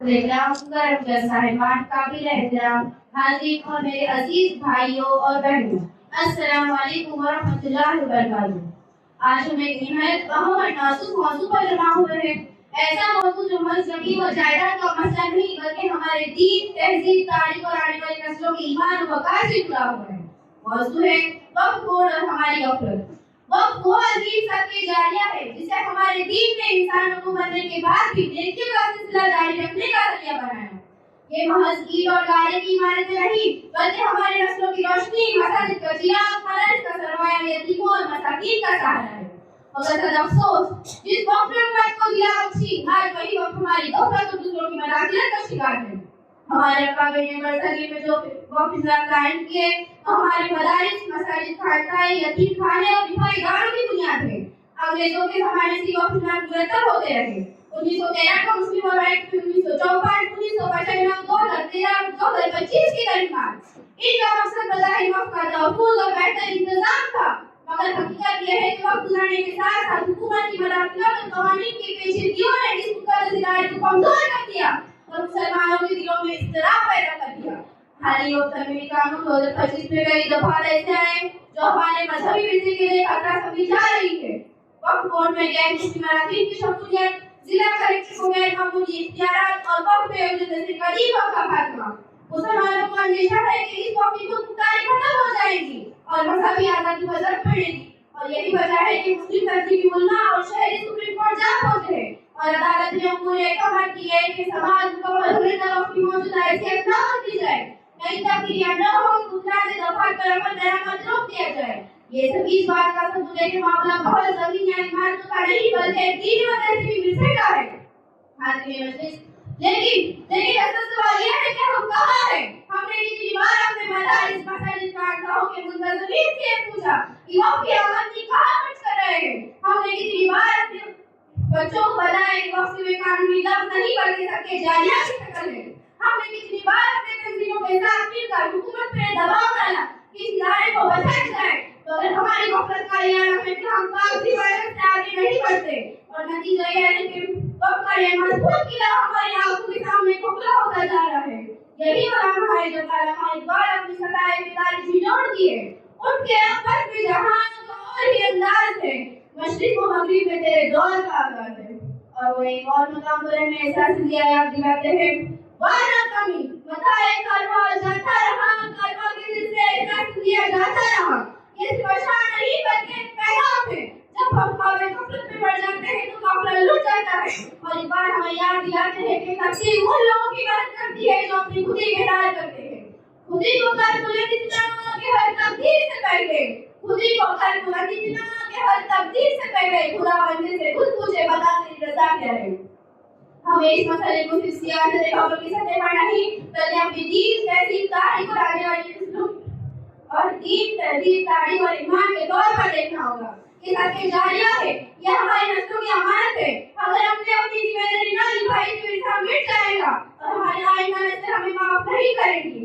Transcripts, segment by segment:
साहिबान काबिल एहतराम हाजिर और मेरे अजीज भाइयों और बहनों, अस्सलाम वालेकुम व रहमतुल्लाहि व बरकातुहू। आज हम एक निहायत अहम और नाजुक मौजू पर जमा हुए हैं। ऐसा मौजू जो महज जमीन और जायदाद का मसला नहीं बल्कि हमारे दीन, तहजीब, तारीख और आने वाली नस्लों के ईमान और वक़ार से जुड़ा हुआ है। मौजू है वक्त और हमारी गफलत। वक्त वो अजीब सदक़े जारिया है जिसे हमारे दीन ने इंसानों को मरने के बाद भी नेकियों का सिलसिला जारी रखने का जरिया बनाया। ये महज ईंट और गारे की इमारतें नहीं बल्कि हमारे नस्लों की रोशनी, मसाजिद का चिराग, मदरस का सरमाया, यतीमों और मसाकीन का सहारा है। मगर अफसोस जिस वक्त को दिला बख्शी आज वही वक्त हमारी गफलत और दूसरों की मदाखलत का शिकार है। हमारे अकाबिर ने बरसगीर में जो वक्त कायम किए तो हमारे मदारिस, मसाजिद, खानकाएं, यतीम खाने और रिफाई इदारों की बुनियाद है। अंग्रेजों के ज़माने से वक्त मुरतब होते रहे। 1913 का मुस्लिम राइट, 1954, 1995, 2013, 2025 के दरमियान इनका मकसद बज़ाहिर वक्त का तहफ़्फ़ुज़ और बेहतर इंतज़ाम था, मगर हकीकत यह है कि वक्त गुज़रने के साथ साथ हुकूमत की मदाखलत और क़वानीन की पेचीदगियों ने इस मुक़द्दस इदारे को कमज़ोर कर दिया और मुसलमानों के दिलों में इज़्तिराब पैदा कर दिया। हाल ही में तरमीमी कानून 2025 में कई दफा ऐसे आए जो हमारे मजहबी विरसे के लिए खतरा समझी जा रही है। वक्फ बोर्ड में गैर मुस्लिम अराकीन की शमूलियत, जिला कलेक्टर को गैर मामूली इख्तियारात और वक्फ पे करीब का खात्मा। मुसलमानों को अंदेशा है कि इस वक्त की खुदमुख्तारी खत्म हो जाएगी और मजहबी आज़ादी पर ज़द पड़ेगी, और यही वजह है कि मुस्लिम तरजीही उलमा और शहरी सुप्रीम कोर्ट जा पहुंचे हैं और अदालत ने उनको ये कहा कि है कि समाज मुकम्मल होने तक वक्त की मौजूदा हैसियत न बदली जाए, नई तब्दीलियां न हो, गुजरात दफा पर अमल दरामद रोक दिया जाए। ये सब इस बात का सबूत है कि मामला बहुत जमीन या इमारतों का नहीं बल्कि दीनी व तहजीबी विरसे का है। हाजिर मजलिस, लेकिन असल सवाल यह है कि हम कहाँ हैं? हमने कितनी बार अपने मदारिस, मसाजिद, खानकाहों के मुंतज़िमीन से पूछा कि वक्त की आमदनी कहाँ खर्च कर रहे हैं? हमने कितनी बार अपने बच्चों को बताया कि वक्त में कानूनी लफ्ज़ नहीं बल्कि सबके जारिया की शक्ल है? हमने कितनी बार अपने तंजीमों के साथ मिलकर हुकूमत पर दबाव डाला कि इस इदारे को बचाया जाए, मगर हमारी गफलत का यह है कि हम कागजी मेहनत से आगे नहीं बढ़ते और नतीजा यह है कि वक्त का यह मजबूत किला हमारी आंखों के सामने खोखला होता जा रहा है। यही वजह है जब अल्लामा इकबाल अपनी सदाए बेदारी झिझोड़ दिए, उनके अब्बस में जहां का और ही अंदाज है, मशरिक व मगरिब में तेरे दौर का आगाज है। और वो एक और मकाम पर हमें एहसास दिया याद दिलाते हैं, वाना कमी बताए करवा जाता रहा, करवा के दिल से एहसास दिया जाता रहा। ये परेशान नहीं बल्कि पैगाम है। जब हम खावे गफलत में पड़ जाते हैं तो काफिला लुट जाता है। और एक बार हमें याद दिलाते हैं कि तकदीर उन लोगों की मदद करती है जो अपनी खुदी के दायर करते हैं। खुदी को कर बुलंद इतना कि हर तकदीर से पहले, खुदी को कर बुलंद इतना कि हर तकदीर से पहले खुदा बंदे से खुद पूछे बता तेरी रज़ा क्या है। हमें इस मसले को सिर्फ सियासत खबर की सतह पर नहीं बल्कि अपनी दीन, तहजीब, तारीख और आने वाली तारीख और ईमान के तौर पर देखना होगा। ये सदक़े जारिया है, ये हमारी नस्लों की अमानत है। अगर हमने अपनी जिम्मेदारी न निभाई तो इसका मिट जाएगा और हमारी आइंदा नस्लें हमें माफ नहीं करेंगी।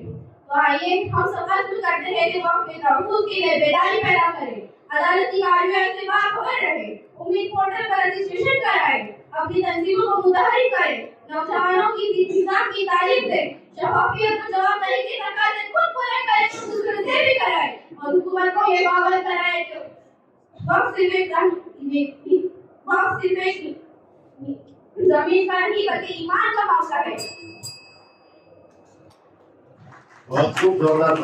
तो आइए हम सब अज़्म करते हैं कि वक्त के तहफ़्फ़ुज़ के लिए बेदारी पैदा करें, अदालती कार्रवाई से बाखबर रहे, उम्मीद पोर्टल पर रजिस्ट्रेशन कराएं, अपनी तंजीमों को मुतहरिक करें, नौजवानों की इंतज़ाम की तालीम दें, शफ़ाफ़ियत और जवाबदारी के तकाज़े खुद पूरे करें तो दूसरों से भी कराएं और हुकूमत को ये बावल कराएं कि वक्त सिर्फ जमीन का नहीं बल्कि ईमान का मौका है। बहुत खूब जोरदार